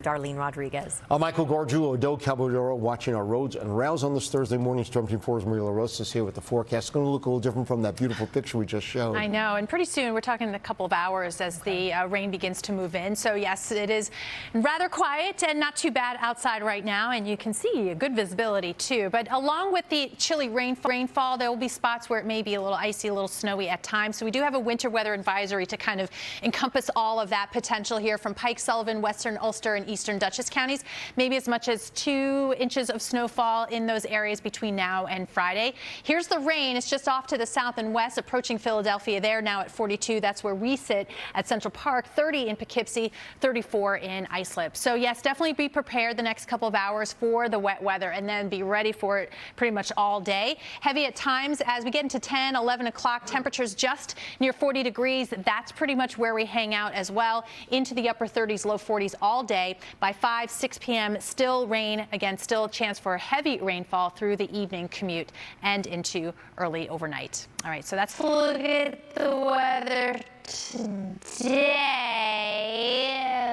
Darlene Rodriguez. Michael Gargiulo, Del Caballero watching our roads and rails on this Thursday morning. Storm Team 4's LaRosa is here with the forecast. It's going to look a little different from that beautiful picture we just showed. I know, and pretty soon, we're talking a couple of hours as the rain begins to move in. So yes, it is rather quiet and not too bad outside right now, and you can see good visibility too. But along with the chilly rainfall, there will be spots where it may be a little icy, a little snowy at times. So we do have a winter weather advisory to kind of encompass all of that potential here from Pike, Sullivan, Western Ulster, and Eastern Dutchess counties. Maybe as much as 2 inches of snowfall in those areas between now and Friday. Here's the rain. It's just off to the south and west, approaching Philadelphia. There now at 42. That's where we sit at Central Park. 30 in Poughkeepsie, 34 in Islip. So yes, definitely be prepared the next couple of hours for the wet weather, and then be ready for it pretty much all day. Heavy at times as we get into 10, 11 o'clock. Temperatures just near 40 degrees. That's pretty much where we hang out as well. Into the upper 30s, low 40s all day. By 5, 6 p.m. still rain. Again, still a chance for heavy rainfall through the evening commute and into early overnight. All right, so that's a look at the weather today.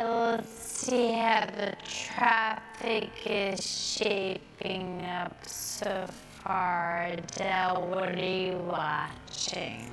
Let's see how the traffic is shaping up so far. Adele, what are you watching?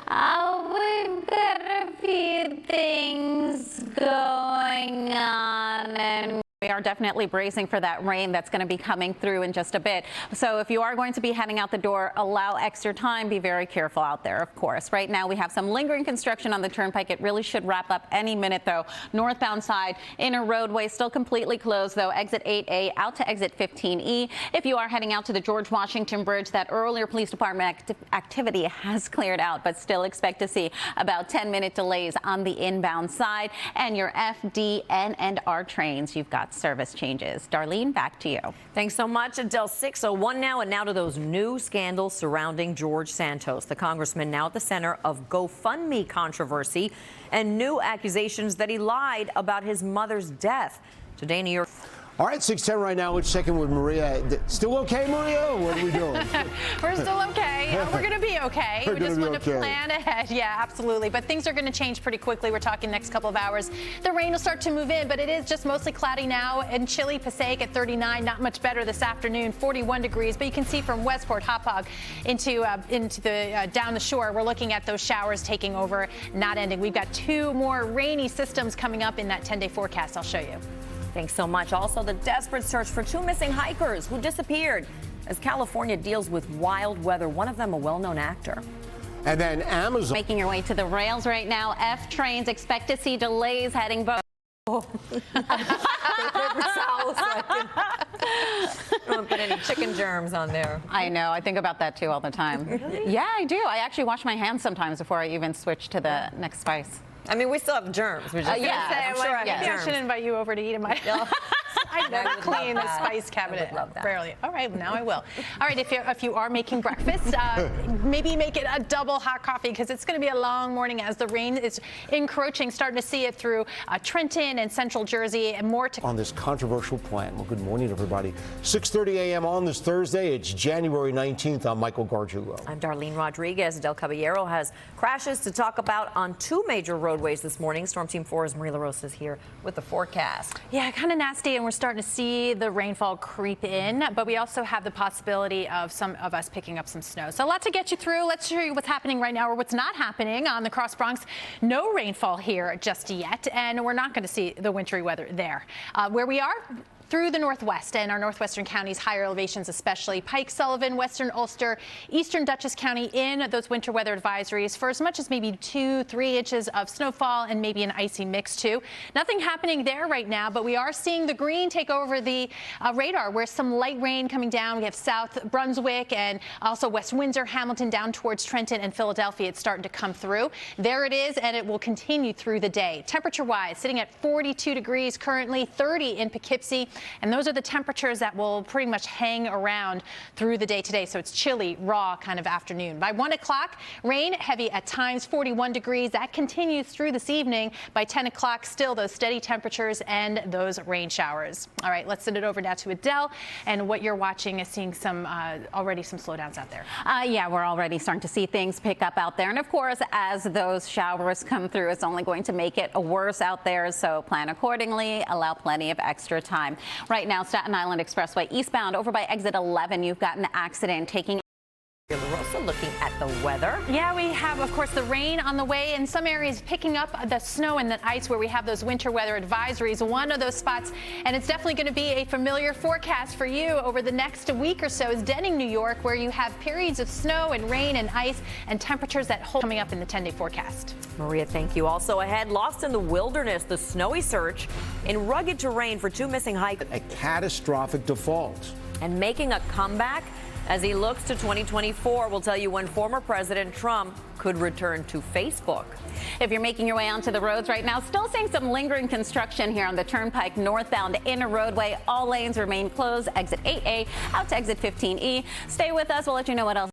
We've got a few things going on, and we are definitely bracing for that rain that's going to be coming through in just a bit. So if you are going to be heading out the door, allow extra time. Be very careful out there, of course. Right now we have some lingering construction on the turnpike. It really should wrap up any minute, though. Northbound side, inner roadway still completely closed, though. Exit 8A out to exit 15E. If you are heading out to the George Washington Bridge, that earlier police department activity has cleared out, but still expect to see about 10-minute delays on the inbound side. And your F, D, N, and R trains, you've got service changes. Darlene, back to you. Thanks so much, Adele. 6:01 now, and now to those new scandals surrounding George Santos, the congressman now at the center of GoFundMe controversy and new accusations that he lied about his mother's death. Today, New York. All right, 6:10 right now. Let's check in with Maria. Still okay, Maria? What are we doing? We're still okay. We're going to be okay. We just want to plan ahead. Yeah, absolutely. But things are going to change pretty quickly. We're talking next couple of hours. The rain will start to move in, but it is just mostly cloudy now. And chilly Passaic at 39. Not much better this afternoon. 41 degrees. But you can see from Westport, Hauppauge into the down the shore, we're looking at those showers taking over, not ending. We've got 2 more rainy systems coming up in that 10-day forecast. I'll show you. Thanks so much. Also, the desperate search for 2 missing hikers who disappeared as California deals with wild weather. One of them a well-known actor. And then Amazon. Making your way to the rails right now. F trains expect to see delays heading both. Don't put any chicken germs on there. I know. I think about that too all the time. Really? Yeah, I do. I actually wash my hands sometimes before I even switch to the next spice. I mean, we still have germs. We're just yeah, I'm sure I have maybe I germs. should invite you over to eat in my I never clean the spice cabinet. I would love that. Barely. All right, now I will. All right, if you are making breakfast, maybe make it a double hot coffee, because it's going to be a long morning as the rain is encroaching. Starting to see it through Trenton and central Jersey, and more to on this controversial plan. Well, good morning, everybody. 6:30 a.m. on this Thursday. It's January 19th. I'm Michael Gargiulo. I'm Darlene Rodriguez. Del Caballero has crashes to talk about on 2 major roadways this morning. Storm Team 4's LaRosa is here with the forecast. Yeah, kind of nasty, and we're starting to see the rainfall creep in, but we also have the possibility of some of us picking up some snow. So a lot to get you through. Let's show you what's happening right now, or what's not happening on the Cross Bronx. No rainfall here just yet, and we're not going to see the wintry weather there. Where we are, through the northwest and our northwestern counties, higher elevations especially. Pike, Sullivan, Western Ulster, Eastern Dutchess County in those winter weather advisories for as much as maybe 2-3 inches of snowfall and maybe an icy mix too. Nothing happening there right now, but we are seeing the green take over the radar, where some light rain coming down. We have South Brunswick and also West Windsor, Hamilton down towards Trenton and Philadelphia. It's starting to come through. There it is, and it will continue through the day. Temperature-wise, sitting at 42 degrees currently, 30 in Poughkeepsie. And those are the temperatures that will pretty much hang around through the day today. So it's chilly, raw kind of afternoon. By 1 o'clock, rain heavy at times, 41 degrees. That continues through this evening. By 10 o'clock, still those steady temperatures and those rain showers. All right, let's send it over now to Adele. And what you're watching is seeing some already some slowdowns out there. Yeah, we're already starting to see things pick up out there. And of course, as those showers come through, it's only going to make it worse out there. So plan accordingly, allow plenty of extra time. Right now, Staten Island Expressway eastbound over by exit 11, you've got an accident taking LaRosa looking at the weather. Yeah, we have, of course, the rain on the way. In some areas, picking up the snow and the ice where we have those winter weather advisories. One of those spots, and it's definitely going to be a familiar forecast for you over the next week or so, is Denning, New York, where you have periods of snow and rain and ice and temperatures that hold coming up in the 10-day forecast. Maria, thank you. Also ahead, lost in the wilderness, the snowy search in rugged terrain for 2 missing hikers. A catastrophic default. And making a comeback as he looks to 2024. We'll tell you when former President Trump could return to Facebook. If you're making your way onto the roads right now, still seeing some lingering construction here on the Turnpike northbound inner roadway. All lanes remain closed. Exit 8A out to exit 15E. Stay with us. We'll let you know what else.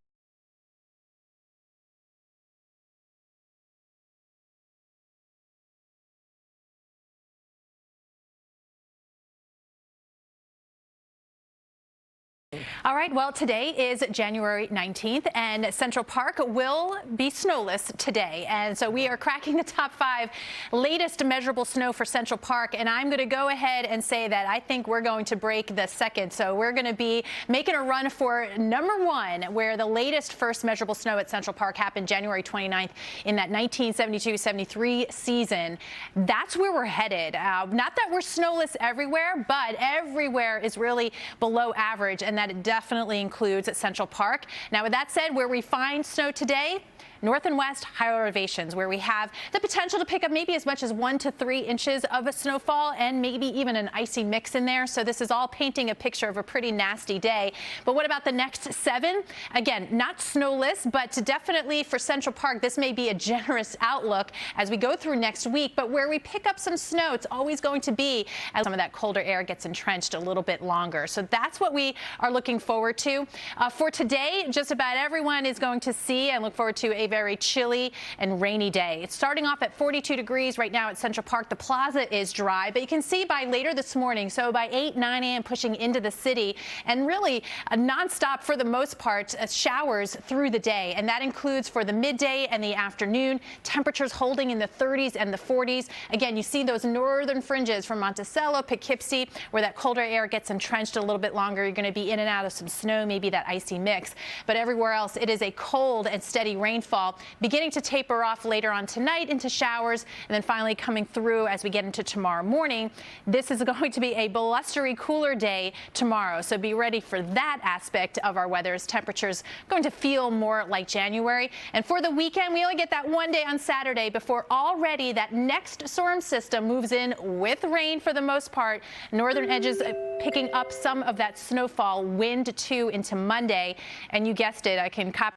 All right, well, today is January 19th, and Central Park will be snowless today. And so we are cracking the top 5 latest measurable snow for Central Park. And I'm going to go ahead and say that I think we're going to break the second. So we're going to be making a run for number 1, where the latest first measurable snow at Central Park happened January 29th in that 1972-73 season. That's where we're headed. Not that we're snowless everywhere, but everywhere is really below average, and that it definitely includes at Central Park. Now, with that said, where we find snow today, north and west higher elevations, where we have the potential to pick up maybe as much as 1 to 3 inches of a snowfall and maybe even an icy mix in there. So this is all painting a picture of a pretty nasty day. But what about the next 7? Again, not snowless, but definitely for Central Park, this may be a generous outlook as we go through next week. But where we pick up some snow, it's always going to be as some of that colder air gets entrenched a little bit longer. So that's what we are looking forward to. For today, just about everyone is going to see and look forward to a very chilly and rainy day. It's starting off at 42 degrees right now at Central Park. The plaza is dry, but you can see by later this morning, so by 8, 9 a.m. pushing into the city, and really a nonstop for the most part, showers through the day. And that includes for the midday and the afternoon, temperatures holding in the 30s and the 40s. Again, you see those northern fringes from Monticello, Poughkeepsie, where that colder air gets entrenched a little bit longer. You're going to be in and out of some snow, maybe that icy mix. But everywhere else, it is a cold and steady rainfall, beginning to taper off later on tonight into showers, and then finally coming through as we get into tomorrow morning. This is going to be a blustery, cooler day tomorrow, so be ready for that aspect of our weather, as temperatures going to feel more like January. And for the weekend, we only get that one day on Saturday before already that next storm system moves in with rain for the most part. Northern edges picking up some of that snowfall, wind too into Monday. And you guessed it, I can copy.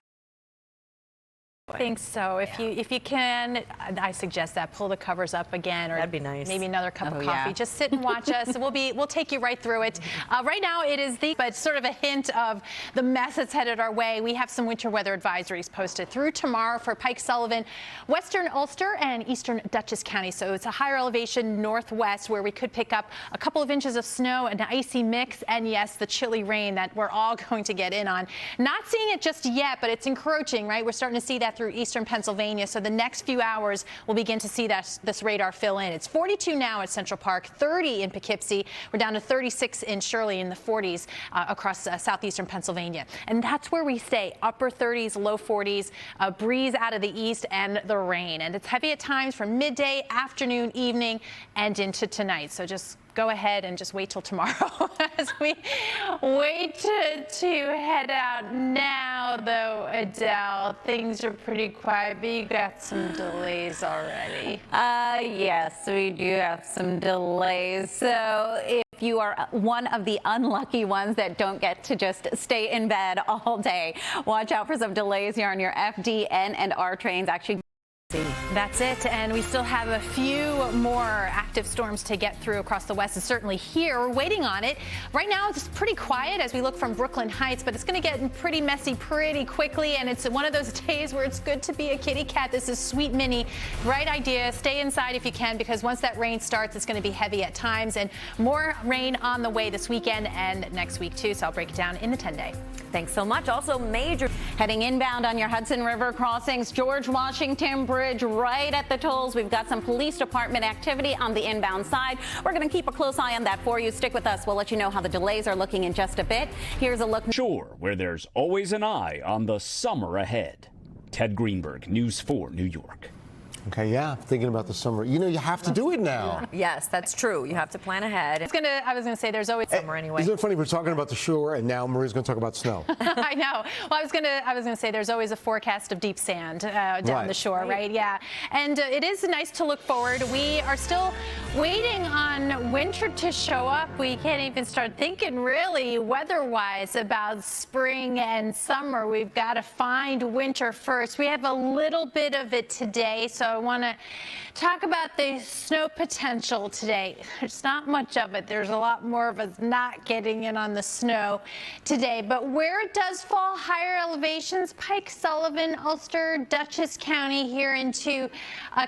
I think so. If you can, I suggest that pull the covers up again, or that'd be nice. Maybe another cup of coffee. Yeah. Just sit and watch us. We'll take you right through it. Right now it is but sort of a hint of the mess that's headed our way. We have some winter weather advisories posted through tomorrow for Pike Sullivan, western Ulster and eastern Dutchess County. So it's a higher elevation northwest where we could pick up a couple of inches of snow, an icy mix, and yes, the chilly rain that we're all going to get in on. Not seeing it just yet, but it's encroaching, right? We're starting to see that through eastern Pennsylvania. So the next few hours we'll begin to see this radar fill in. It's 42 now at Central Park, 30 in Poughkeepsie. We're down to 36 in Shirley, in the 40s across southeastern Pennsylvania. And that's where we stay, upper 30s, low 40s, a breeze out of the east and the rain. And it's heavy at times from midday, afternoon, evening, and into tonight. So just go ahead and just wait till tomorrow as we wait to head out. Now, though, Adele, things are pretty quiet, but you got some delays already. Yes, we do have some delays. So if you are one of the unlucky ones that don't get to just stay in bed all day, watch out for some delays here on your FD, N, and R trains. Actually, That's it, and we still have a few more active storms to get through across the west, and certainly here. We're waiting on it. Right now, it's pretty quiet as we look from Brooklyn Heights, but it's going to get pretty messy pretty quickly, and it's one of those days where it's good to be a kitty cat. This is Sweet Minnie. Right idea. Stay inside if you can, because once that rain starts, it's going to be heavy at times, and more rain on the way this weekend and next week, too, so I'll break it down in the 10-day. Thanks so much. Also, major Heading inbound on your Hudson River crossings, George Washington Bridge right at the tolls. We've got some police department activity on the inbound side. We're going to keep a close eye on that for you. Stick with us. We'll let you know how the delays are looking in just a bit. Here's a look. Shore, where there's always an eye on the summer ahead. Ted Greenberg, News 4 New York. Okay, yeah, thinking about the summer. You know, you have to do it now. Yes, that's true. You have to plan ahead. I was gonna say there's always summer anyway. Isn't it funny? We're talking about the shore, and now Maria's going to talk about snow. I know. Well, I was gonna say there's always a forecast of deep sand down the shore, right? Yeah, and it is nice to look forward. We are still waiting on winter to show up. We can't even start thinking really weather-wise about spring and summer. We've got to find winter first. We have a little bit of it today, so I want to talk about the snow potential today. There's not much of it. There's a lot more of us not getting in on the snow today. But where it does fall, higher elevations, Pike, Sullivan, Ulster, Dutchess County here into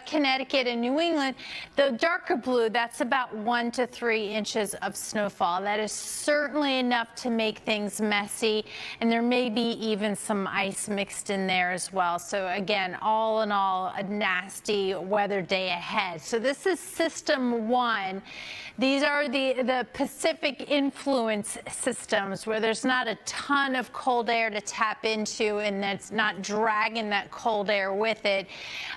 Connecticut and New England, the darker blue, that's about 1 to 3 inches of snowfall. That is certainly enough to make things messy, and there may be even some ice mixed in there as well. So again, all in all, a nasty weather day ahead. So this is system 1. These are the Pacific influence systems where there's not a ton of cold air to tap into, and that's not dragging that cold air with it.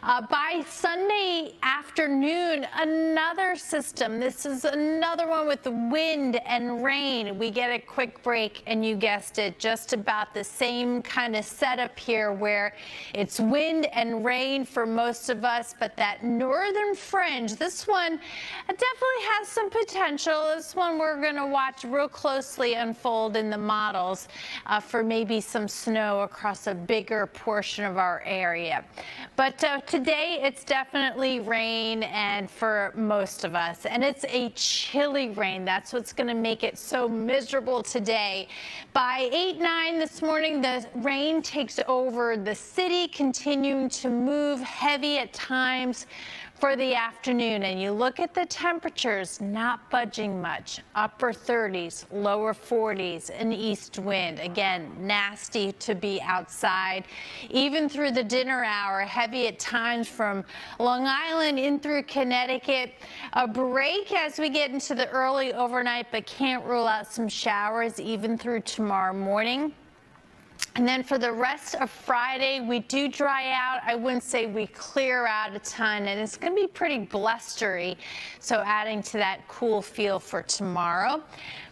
By Sunday afternoon, another system. This is another one with the wind and rain. We get a quick break, and you guessed it, just about the same kind of setup here where it's wind and rain for most of us, but that northern fringe, this one definitely has some potential. This one we're going to watch real closely unfold in the models for maybe some snow across a bigger portion of our area. But today it's definitely rain, and for most of us, and it's a chilly rain. That's what's going to make it so miserable today. By 8-9 this morning, the rain takes over the city, continuing to move heavy at times for the afternoon, and you look at the temperatures, not budging much. Upper 30s, lower 40s, an east wind. Again, nasty to be outside. Even through the dinner hour, heavy at times from Long Island in through Connecticut. A break as we get into the early overnight, but can't rule out some showers even through tomorrow morning. And then for the rest of Friday, we do dry out. I wouldn't say we clear out a ton, and it's going to be pretty blustery, so adding to that cool feel for tomorrow.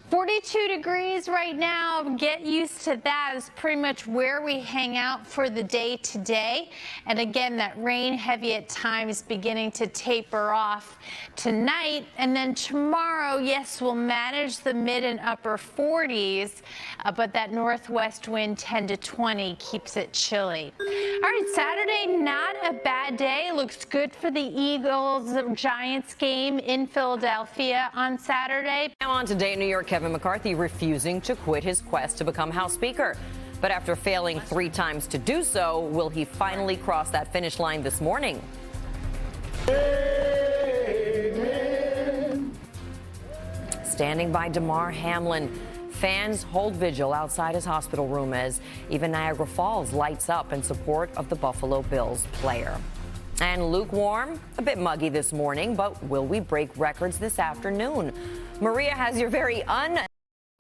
42 degrees right now. Get used to that. Is pretty much where we hang out for the day today. And again, that rain heavy at times beginning to taper off tonight. And then tomorrow, yes, we'll manage the mid and upper 40s, but that northwest wind 10 to 20 keeps it chilly. All right, Saturday, not a bad day. Looks good for the Eagles-Giants game in Philadelphia on Saturday. Now on today in New York, Kevin McCarthy refusing to quit his quest to become House Speaker. But after failing 3 times to do so, will he finally cross that finish line this morning? Amen. Standing by Damar Hamlin, fans hold vigil outside his hospital room as even Niagara Falls lights up in support of the Buffalo Bills player. And lukewarm, a bit muggy this morning, but will we break records this afternoon? Maria has your very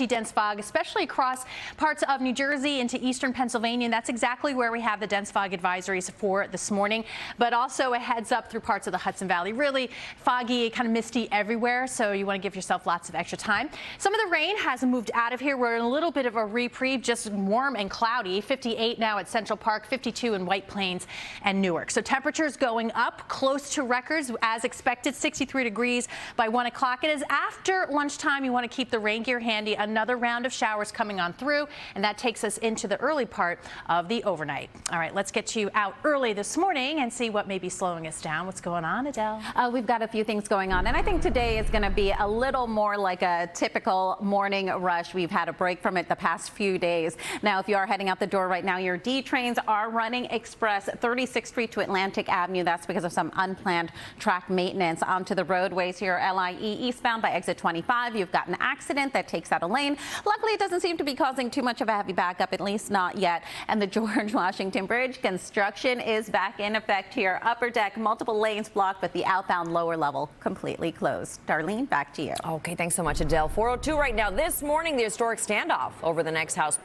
dense fog, especially across parts of New Jersey into eastern Pennsylvania. And that's exactly where we have the dense fog advisories for this morning, but also a heads up through parts of the Hudson Valley. Really foggy, kind of misty everywhere, so you want to give yourself lots of extra time. Some of the rain has moved out of here. We're in a little bit of a reprieve, just warm and cloudy. 58 now at Central Park, 52 in White Plains and Newark. So temperatures going up close to records as expected, 63 degrees by 1 o'clock. It is after lunchtime. You want to keep the rain gear handy another round of showers coming on through, and that takes us into the early part of the overnight. All right, let's get you out early this morning and see what may be slowing us down. What's going on, Adele? We've got a few things going on, and I think today is going to be a little more like a typical morning rush. We've had a break from it the past few days. Now, if you are heading out the door right now, your D trains are running express 36th Street to Atlantic Avenue. That's because of some unplanned track maintenance. Onto the roadways here, LIE eastbound by exit 25. You've got an accident that takes out a lane. Luckily, it doesn't seem to be causing too much of a heavy backup, at least not yet. And the George Washington Bridge construction is back in effect here. Upper deck, multiple lanes blocked, but the outbound lower level completely closed. Darlene, back to you. Okay, thanks so much, Adele. 4:02 right now. This morning, the historic standoff over the next house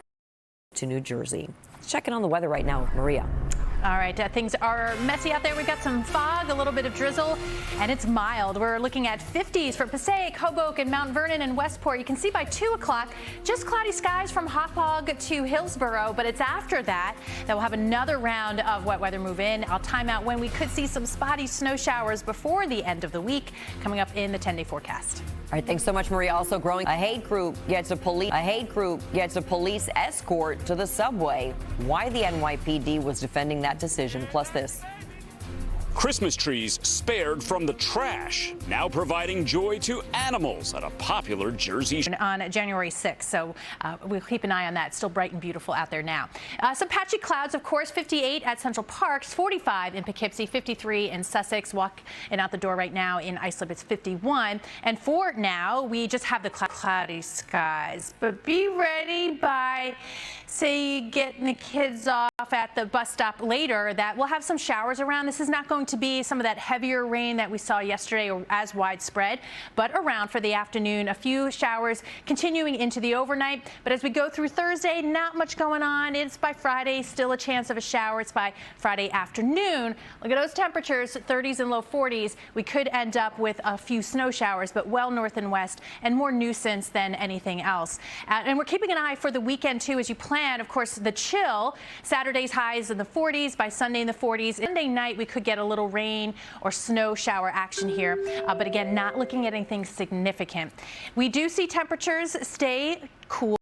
to New Jersey. Checking on the weather right now with Maria. All right, things are messy out there. We've got some fog, a little bit of drizzle, and it's mild. We're looking at 50s for Passaic, Hoboken, Mount Vernon, and Westport. You can see by 2 o'clock, just cloudy skies from Hauppauge to Hillsborough, but it's after that we'll have another round of wet weather move in. I'll time out when we could see some spotty snow showers before the end of the week, coming up in the 10-day forecast. All right, thanks so much, Maria. Also growing, a hate group gets a police escort to the subway. Why the NYPD was defending that decision. Plus this. Christmas trees spared from the trash, now providing joy to animals at a popular Jersey. On January 6th, so we'll keep an eye on that. Still bright and beautiful out there now. Some patchy clouds, of course. 58 at Central Parks, 45 in Poughkeepsie, 53 in Sussex. Walk in out the door right now in Islip, it's 51. And for now, we just have the cloudy skies. But be ready by, say, getting the kids off at the bus stop later, that we'll have some showers around. This is not going to be some of that heavier rain that we saw yesterday or as widespread, but around for the afternoon. A few showers continuing into the overnight. But as we go through Thursday, not much going on. It's by Friday, still a chance of a shower. It's by Friday afternoon. Look at those temperatures, 30s and low 40s. We could end up with a few snow showers, but well north and west, and more nuisance than anything else. And we're keeping an eye for the weekend, too, as you plan. Of course, the chill. Saturday's highs in the 40s, by Sunday in the 40s. Sunday night, we could get a little rain or snow shower action here, but again, not looking at anything significant. We do see temperatures stay cool.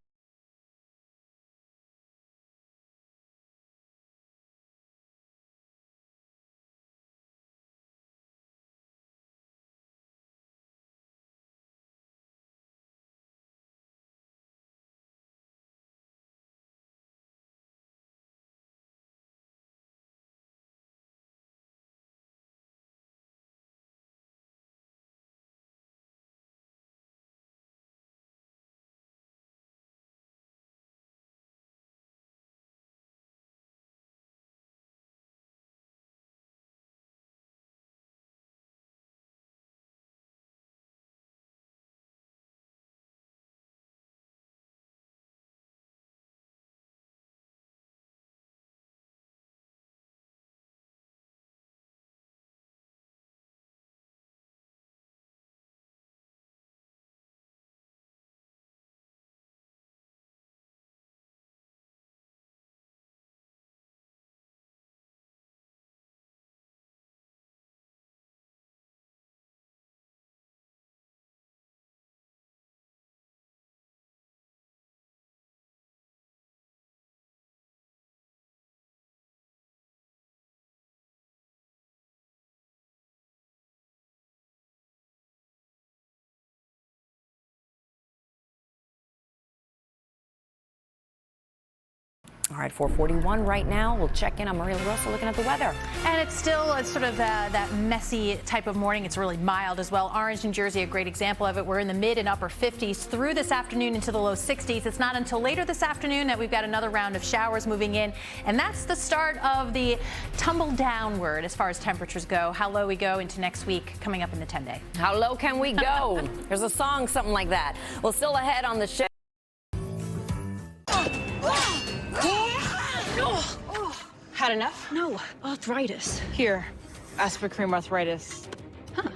All right, 4:41 right now. We'll check in on Maria LaRosa looking at the weather. And it's still sort of that messy type of morning. It's really mild as well. Orange, New Jersey, a great example of it. We're in the mid and upper 50s through this afternoon into the low 60s. It's not until later this afternoon that we've got another round of showers moving in. And that's the start of the tumble downward as far as temperatures go. How low we go into next week coming up in the 10-day. How low can we go? There's a song, something like that. Well, still ahead on the show. Had enough? No, arthritis. Here, Aspercream arthritis. Huh.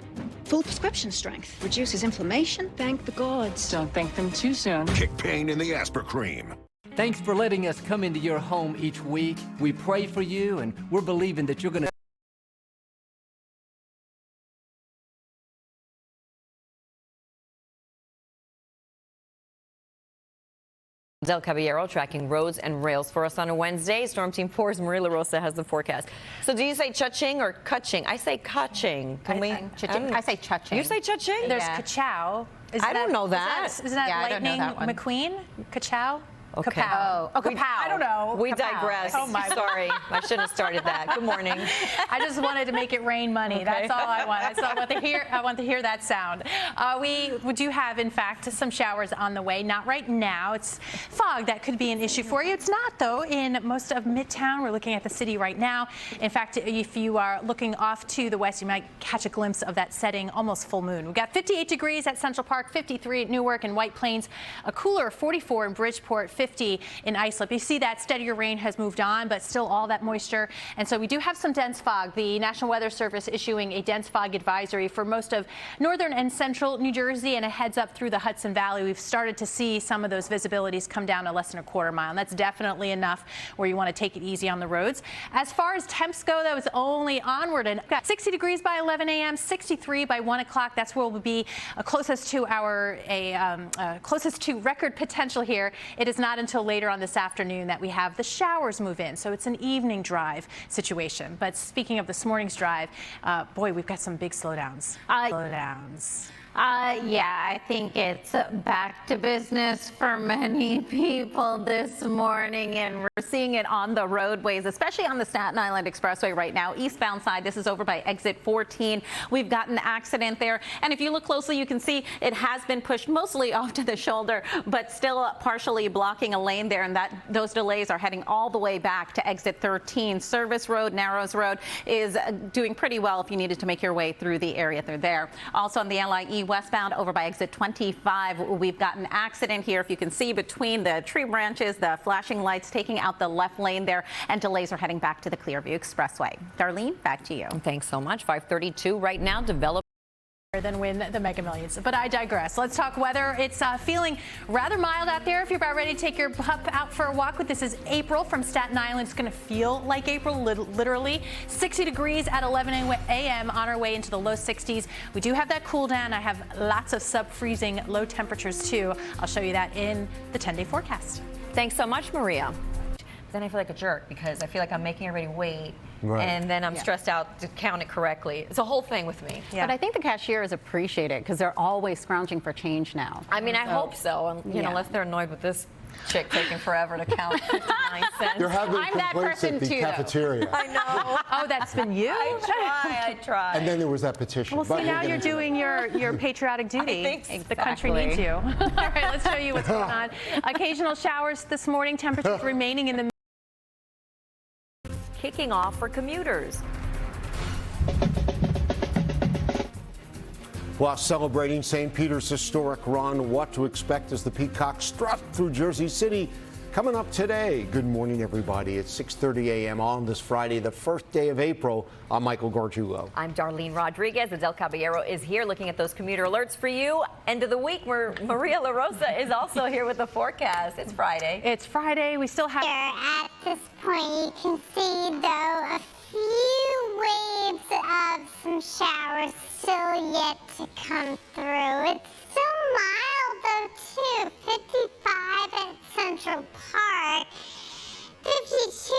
Full prescription strength. Reduces inflammation. Thank the gods. Don't thank them too soon. Kick pain in the Aspercream. Thanks for letting us come into your home each week. We pray for you, and we're believing that you're going to Del Caballero tracking roads and rails for us on a Wednesday. Storm Team 4's Maria LaRosa has the forecast. So do you say cha-ching or ka-ching? I say ka-ching. I say cha-ching. You say cha-ching? There's ka-chow. I don't know that. Isn't that Yeah, I don't know Lightning that one. McQueen? Ka-chow? Okay. Kapow. Oh, kapow. I don't know. We Kapow. digress. Oh my. Sorry, I shouldn't have started that. Good morning. I just wanted to make it rain money. Okay. That's all I want. I want to hear that sound. We do have, in fact, some showers on the way. Not right now. It's fog that could be an issue for you. It's not, though, in most of Midtown. We're looking at the city right now. In fact, if you are looking off to the west, you might catch a glimpse of that setting, almost full moon. We've got 58 degrees at Central Park, 53 at Newark and White Plains, a cooler 44 in Bridgeport, 50 in Islip. You see that steadier rain has moved on, but still all that moisture. And so we do have some dense fog. The National Weather Service issuing a dense fog advisory for most of northern and central New Jersey, and a heads up through the Hudson Valley. We've started to see some of those visibilities come down to less than a quarter mile. And that's definitely enough where you want to take it easy on the roads. As far as temps go, that was only onward. And got 60 degrees by 11 a.m., 63 by 1 o'clock. That's where we'll be closest to our closest to record potential here. It is not until later on this afternoon that we have the showers move in, so it's an evening drive situation. But speaking of this morning's drive, boy, we've got some big slowdowns. Yeah, I think it's back to business for many people this morning, and we're seeing it on the roadways, especially on the Staten Island Expressway right now. Eastbound side, this is over by exit 14. We've got an accident there, and if you look closely, you can see it has been pushed mostly off to the shoulder, but still partially blocking a lane there, and those delays are heading all the way back to exit 13. Service Road, Narrows Road is doing pretty well if you needed to make your way through the area through there. Also on the LIE westbound over by exit 25, we've got an accident here. If you can see between the tree branches, the flashing lights taking out the left lane there, and delays are heading back to the Clearview Expressway. Darlene, back to you. Thanks so much. 5:32 right now. Than win the Mega Millions. But I digress. Let's talk weather. It's feeling rather mild out there. If you're about ready to take your pup out for a walk with, this is April from Staten Island. It's going to feel like April, literally. 60 degrees at 11 a.m. on our way into the low 60s. We do have that cool down. I have lots of sub-freezing low temperatures too. I'll show you that in the 10-day forecast. Thanks so much, Maria. Then I feel like a jerk because I feel like I'm making everybody wait. Right. And then I'm stressed out to count it correctly. It's a whole thing with me. Yeah. But I think the cashiers appreciate it because they're always scrounging for change now. I mean, I hope so. You know, unless they're annoyed with this chick taking forever to count 59 cents. You're having I'm that complaints person at the too, cafeteria. I know. Oh, that's been you? I try. And then there was that petition. Well, see, now you're doing your patriotic duty. The country needs you. All right, let's show you what's going on. Occasional showers this morning. Temperatures remaining in the kicking off for commuters. While celebrating St. Peter's historic run, what to expect as the Peacock strut through Jersey City. Coming up today. Good morning, everybody. It's 6:30 a.m. on this Friday, the first day of April. I'm Michael Gargiulo. I'm Darlene Rodriguez. Adele Caballero is here looking at those commuter alerts for you. End of the week, where Maria LaRosa is also here with the forecast. It's Friday. It's Friday. We still have... At this point, you can see, though, a few waves of some showers still yet to come through. It's still mild, though, too. 55 at Central Park, 52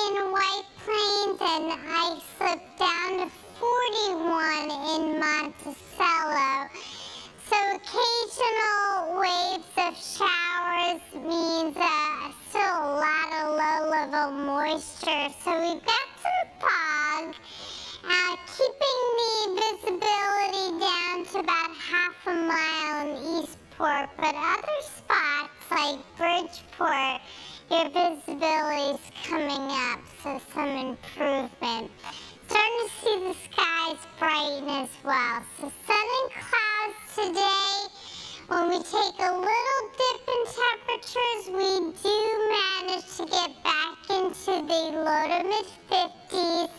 in White Plains, and I slipped down to 41 in Monticello. So occasional waves of showers means still a lot of low-level moisture. So we've got some fog, keeping the visibility down to about half a mile in Eastport, but other spots like Bridgeport, your visibility's coming up, so some improvement. Starting to see the skies brighten as well. So sun and clouds today. When we take a little dip in temperatures, we do manage to get back into the low to mid-50s.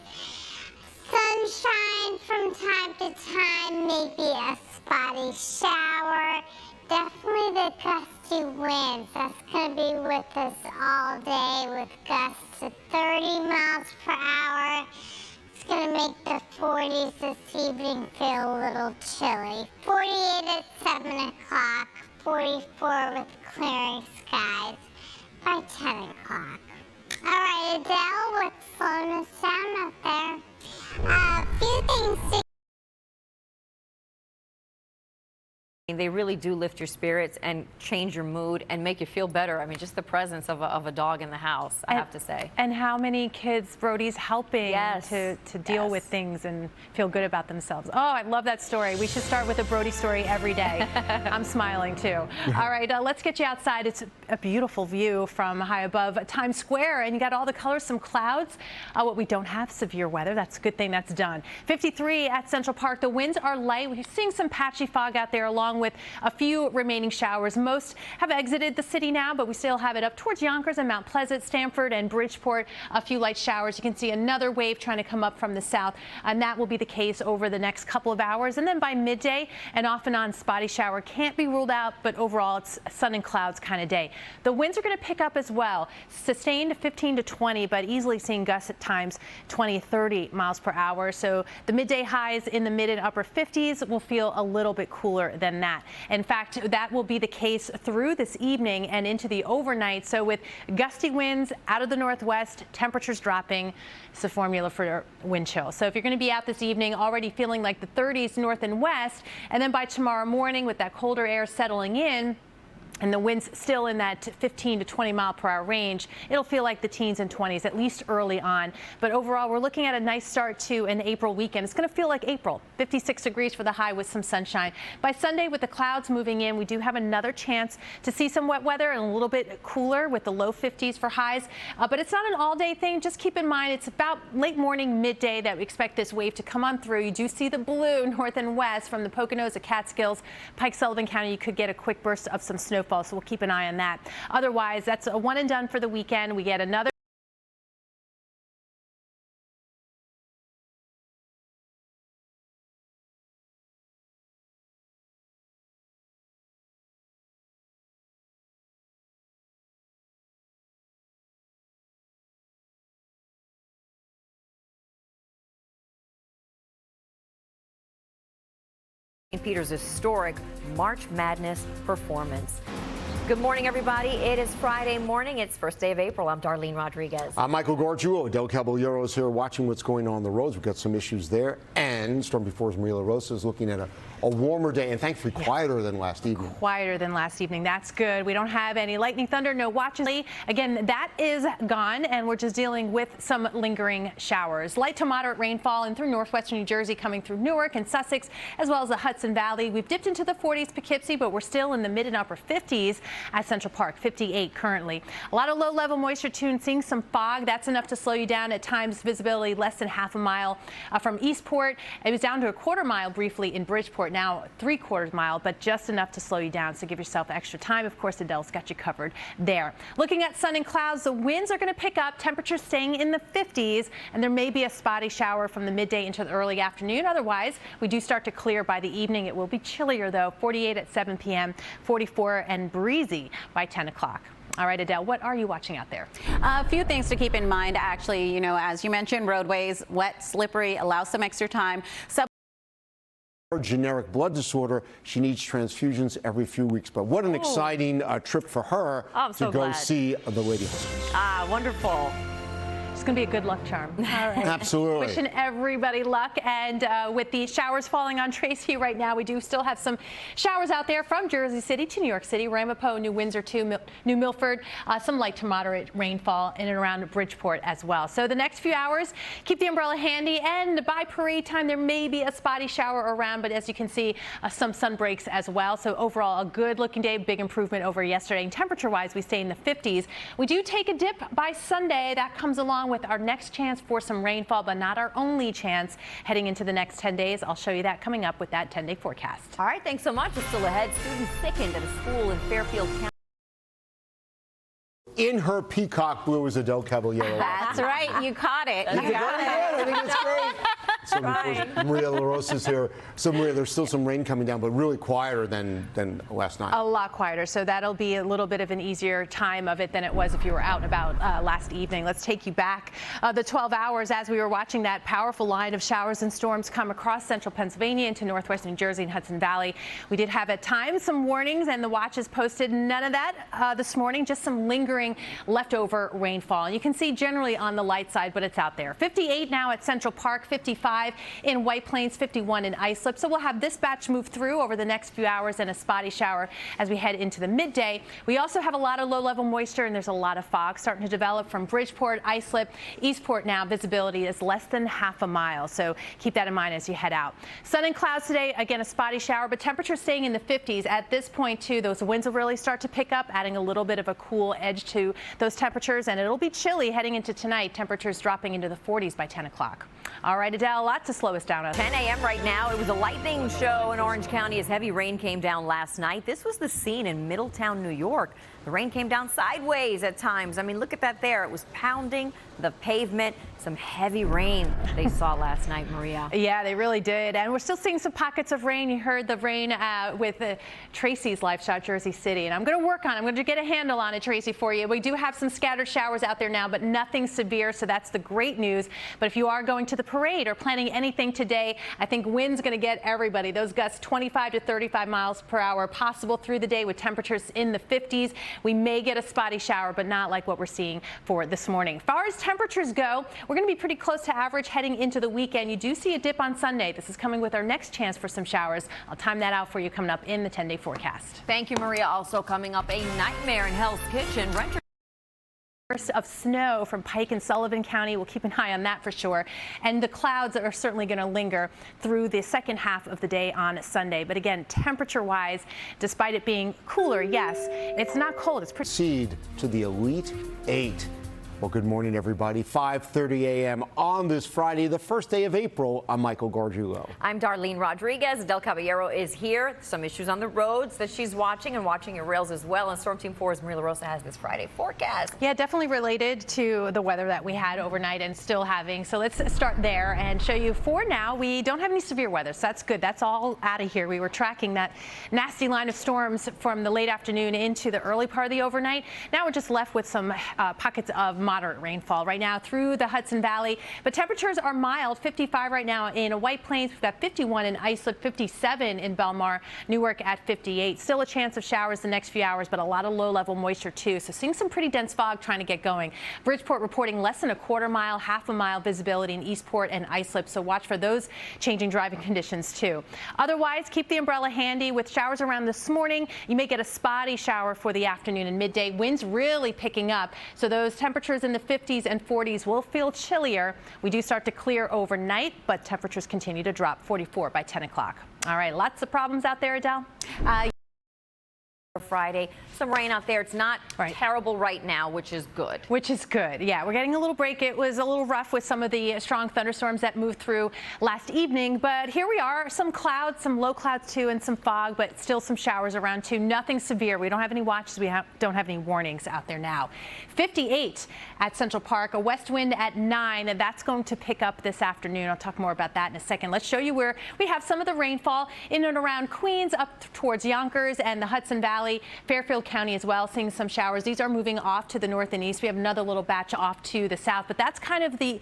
Sunshine from time to time, maybe a spotty shower. Definitely the gusty winds. That's going to be with us all day with gusts to 30 miles per hour. It's going to make the 40s this evening feel a little chilly. 48 at 7 o'clock, 44 with clearing skies by 10 o'clock. All right, Adele, what's slowing us down out there? A few things to They really do lift your spirits and change your mood and make you feel better. I mean, just the presence of a dog in the house, I have to say. And how many kids Brody's helping to deal with things and feel good about themselves. Oh, I love that story. We should start with a Brody story every day. I'm smiling too. All right, let's get you outside. It's a beautiful view from high above Times Square, and you got all the colors, some clouds. What we don't have severe weather. That's a good thing that's done. 53 at Central Park. The winds are light. We're seeing some patchy fog out there along with a few remaining showers. Most have exited the city now, but we still have it up towards Yonkers and Mount Pleasant, Stamford and Bridgeport. A few light showers. You can see another wave trying to come up from the south, and that will be the case over the next couple of hours. And then by midday, an off and on spotty shower can't be ruled out, but overall it's sun and clouds kind of day. The winds are going to pick up as well. Sustained 15 to 20, but easily seeing gusts at times 20 to 30 miles per hour. So the midday highs in the mid and upper 50s will feel a little bit cooler than that. In fact, that will be the case through this evening and into the overnight. So with gusty winds out of the northwest, temperatures dropping, it's the formula for wind chill. So if you're going to be out this evening already feeling like the 30s north and west, and then by tomorrow morning with that colder air settling in, and the winds still in that 15 to 20 mile per hour range, it'll feel like the teens and 20s, at least early on. But overall, we're looking at a nice start to an April weekend. It's going to feel like April. 56 degrees for the high with some sunshine. By Sunday, with the clouds moving in, we do have another chance to see some wet weather and a little bit cooler with the low 50s for highs. But it's not an all-day thing. Just keep in mind, it's about late morning, midday that we expect this wave to come on through. You do see the blue north and west from the Poconos to Catskills, Pike, Sullivan County. You could get a quick burst of some snowfall. So we'll keep an eye on that. Otherwise, that's a one and done for the weekend. We get another St. Peter's historic March Madness performance. Good morning, everybody. It is Friday morning. It's first day of April. I'm Darlene Rodriguez. I'm Michael Gargiulo. Del Caballero is here watching what's going on the roads. We've got some issues there. And Storm Before's Maria LaRosa is looking at a warmer day and thankfully quieter than last evening. Quieter than last evening. That's good. We don't have any lightning, thunder, no watches. Again, that is gone, and we're just dealing with some lingering showers. Light to moderate rainfall in through northwestern New Jersey, coming through Newark and Sussex, as well as the Hudson Valley. We've dipped into the 40s Poughkeepsie, but we're still in the mid and upper 50s at Central Park, 58 currently. A lot of low-level moisture too, seeing some fog. That's enough to slow you down at times. Visibility less than half a mile from Eastport. It was down to a quarter mile briefly in Bridgeport, now 3/4 mile, but just enough to slow you down. So give yourself extra time. Of course, Adele's got you covered there. Looking at sun and clouds, the winds are going to pick up. Temperatures staying in the 50s, and there may be a spotty shower from the midday into the early afternoon. Otherwise, we do start to clear by the evening. It will be chillier though. 48 at 7 p.m., 44 and breezy by 10 o'clock. All right, Adele, what are you watching out there? A few things to keep in mind, actually. You know, as you mentioned, roadways, wet, slippery, allow some extra time. Her generic blood disorder, she needs transfusions every few weeks. But what an exciting trip for her to go see the radiologist. Ah, wonderful. It's going to be a good luck charm. All right. Absolutely. Wishing everybody luck. And with the showers falling on Tracy right now, we do still have some showers out there from Jersey City to New York City, Ramapo, New Windsor to New Milford. Some light to moderate rainfall in and around Bridgeport as well. So the next few hours, keep the umbrella handy. And by parade time, there may be a spotty shower around. But as you can see, some sun breaks as well. So overall, a good looking day, big improvement over yesterday. And temperature wise, we stay in the 50s. We do take a dip by Sunday. That comes along with our next chance for some rainfall, but not our only chance heading into the next 10 days. I'll show you that coming up with that 10-day forecast. All right, thanks so much. It's still ahead. Students sickened at a school in Fairfield County. In her peacock blue is Adele Caballero. That's right. You caught it. I think it's great. Maria LaRosa's here. So Maria, there's still some rain coming down, but really quieter than last night. A lot quieter, so that'll be a little bit of an easier time of it than it was if you were out and about last evening. Let's take you back the 12 hours as we were watching that powerful line of showers and storms come across central Pennsylvania into northwest New Jersey and Hudson Valley. We did have at times some warnings, and the watches posted none of that this morning, just some lingering leftover rainfall. And you can see generally on the light side, but it's out there. 58 now at Central Park, 55 in White Plains, 51 in Islip. So we'll have this batch move through over the next few hours and a spotty shower as we head into the midday. We also have a lot of low-level moisture, and there's a lot of fog starting to develop from Bridgeport, Islip, Eastport. Now visibility is less than half a mile, so keep that in mind as you head out. Sun and clouds today, again a spotty shower, but temperatures staying in the 50s. At this point too, those winds will really start to pick up, adding a little bit of a cool edge to those temperatures, and it'll be chilly heading into tonight. Temperatures dropping into the 40s by 10 o'clock. All right, Adele, a lot to slow us down. 10 a.m. right now. It was a lightning show in Orange County as heavy rain came down last night. This was the scene in Middletown, New York. The rain came down sideways at times. I mean, look at that there. It was pounding the pavement. Some heavy rain they saw last night, Maria. Yeah, they really did. And we're still seeing some pockets of rain. You heard the rain with Tracy's live shot, Jersey City. And I'm going to work on it. I'm going to get a handle on it, Tracy, for you. We do have some scattered showers out there now, but nothing severe. So that's the great news. But if you are going to the parade or planning anything today, I think wind's going to get everybody. Those gusts 25 to 35 miles per hour possible through the day with temperatures in the 50s. We may get a spotty shower, but not like what we're seeing for this morning. As far as temperatures go, we're going to be pretty close to average heading into the weekend. You do see a dip on Sunday. This is coming with our next chance for some showers. I'll time that out for you coming up in the 10-day forecast. Thank you, Maria. Also coming up, a nightmare in Hell's Kitchen. Renters Of snow from Pike and Sullivan County. We'll keep an eye on that for sure. And the clouds are certainly going to linger through the second half of the day on Sunday. But again, temperature-wise, despite it being cooler, yes, it's not cold. It's pretty. Seed to the Elite Eight. Well, good morning, everybody. 5:30 a.m. on this Friday, the first day of April. I'm Michael Gargiulo. I'm Darlene Rodriguez. Del Caballero is here. Some issues on the roads that she's watching and watching your rails as well. And Storm Team 4's Maria LaRosa has this Friday forecast. Yeah, definitely related to the weather that we had overnight and still having. So let's start there and show you for now. We don't have any severe weather, so that's good. That's all out of here. We were tracking that nasty line of storms from the late afternoon into the early part of the overnight. Now we're just left with some pockets of moderate rainfall right now through the Hudson Valley, but temperatures are mild. 55 right now in White Plains. We've got 51 in Islip, 57 in Belmar, Newark at 58. Still a chance of showers the next few hours, but a lot of low-level moisture too. So seeing some pretty dense fog trying to get going. Bridgeport reporting less than a quarter mile, half a mile visibility in Eastport and Islip. So watch for those changing driving conditions too. Otherwise, keep the umbrella handy with showers around this morning. You may get a spotty shower for the afternoon and midday. Winds really picking up. So those temperatures in the 50s and 40s will feel chillier. We do start to clear overnight, but temperatures continue to drop. 44 by 10 o'clock. All right, lots of problems out there, Adele? Friday. Some rain out there. It's not terrible right now, which is good. Which is good. Yeah, we're getting a little break. It was a little rough with some of the strong thunderstorms that moved through last evening, but here we are. Some clouds, some low clouds too, and some fog, but still some showers around too. Nothing severe. We don't have any watches. We don't have any warnings out there now. 58 at Central Park, a west wind at 9, and that's going to pick up this afternoon. I'll talk more about that in a second. Let's show you where we have some of the rainfall in and around Queens, up towards Yonkers and the Hudson Valley. Fairfield County as well, seeing some showers. These are moving off to the north and east. We have another little batch off to the south, but that's kind of the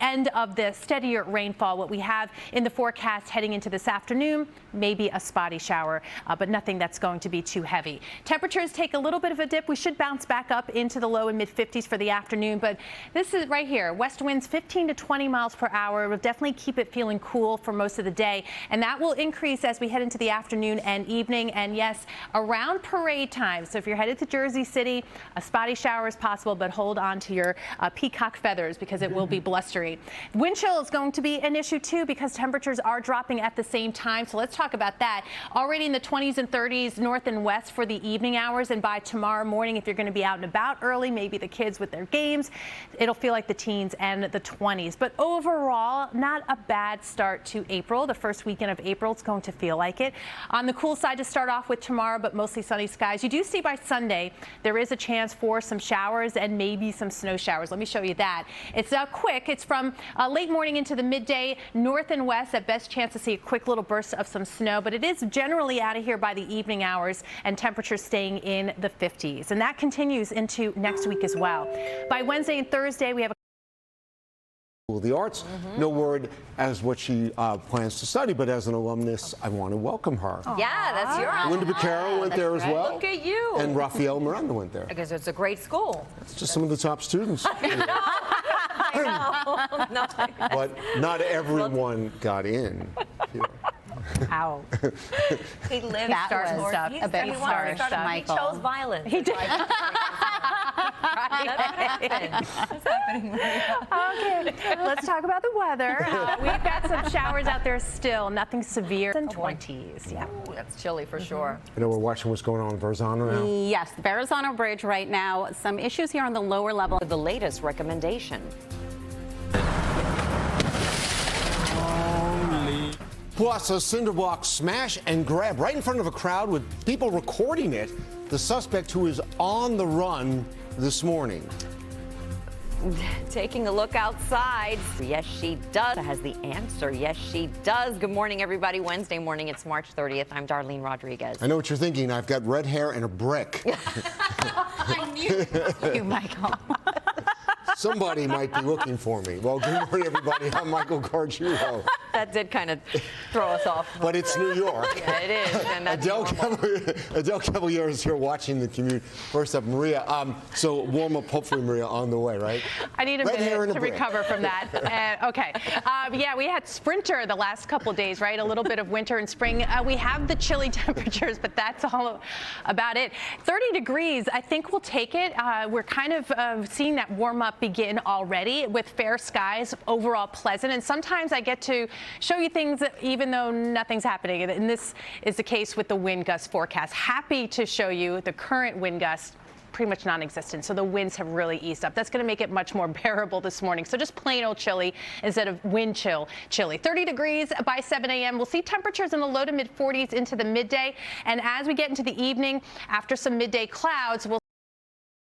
end of the steadier rainfall. What we have in the forecast heading into this afternoon, maybe a spotty shower, but nothing that's going to be too heavy. Temperatures take a little bit of a dip. We should bounce back up into the low and mid 50s for the afternoon, but this is right here. West winds 15 to 20 miles per hour. Will definitely keep it feeling cool for most of the day, and that will increase as we head into the afternoon and evening, and yes, around parade time. So if you're headed to Jersey City, a spotty shower is possible, but hold on to your peacock feathers because it will be blustery. Wind chill is going to be an issue too because temperatures are dropping at the same time. So let's talk about that. Already in the 20s and 30s north and west for the evening hours, and by tomorrow morning, if you're going to be out and about early, maybe the kids with their games, it'll feel like the teens and the 20s. But overall, not a bad start to April. The first weekend of April, it's going to feel like it. On the cool side to start off with tomorrow, but mostly sunny skies. You do see by Sunday there is a chance for some showers and maybe some snow showers. Let me show you that. It's quick. It's from late morning into the midday, north and west. At best chance to see a quick little burst of some snow, but it is generally out of here by the evening hours, and temperatures staying in the 50s. And that continues into next week as well. By Wednesday and Thursday, we have the arts. No word as what she plans to study, but as an alumnus, I want to welcome her. Yeah, that's your Linda Beccaro went there as well. Look at you. And Rafael Miranda went there. Because it's a great school. It's just some of the top students. I know. No. But not everyone got in. Ow. He lives That start was stuff. a bit harsh, He Michael. chose violence. He did. What's happening? Okay, let's talk about the weather. We've got some showers out there still, nothing severe. In 20s, yeah. Ooh, that's chilly for sure. I know we're watching what's going on in Verrazano now. Yes, the Verrazano Bridge right now. Some issues here on the lower level. The latest recommendation. Plus, a cinder block smash and grab right in front of a crowd with people recording it. The suspect who is on the run this morning. Taking a look outside. Yes, she does. Has the answer. Yes, she does. Good morning, everybody. Wednesday morning. It's March 30th. I'm Darlene Rodriguez. I know what you're thinking. I've got red hair and a brick. I knew you, Michael. Somebody might be looking for me. Well, good morning, everybody. I'm Michael Gargiulo. That did kind of throw us off. But it's New York. Yeah, it is. And that's Adele Cavalier is here watching the commute. First up, Maria. So warm up, hopefully, Maria, on the way, right? I need a Red hair and minute a to brick. recover from that. Okay. Yeah, we had sprinter the last couple of days, right? A little bit of winter and spring. We have the chilly temperatures, but that's all about it. 30 degrees, I think we'll take it. We're kind of seeing that warm up begin already with fair skies, overall pleasant. And sometimes I get to show you things that even though nothing's happening. And this is the case with the wind gust forecast. Happy to show you the current wind gust. Pretty much non-existent, so the winds have really eased up. That's going to make it much more bearable this morning. So just plain old chilly instead of wind chilly. 30 degrees by 7 a.m. We'll see temperatures in the low to mid 40s into the midday. And as we get into the evening, after some midday clouds, we'll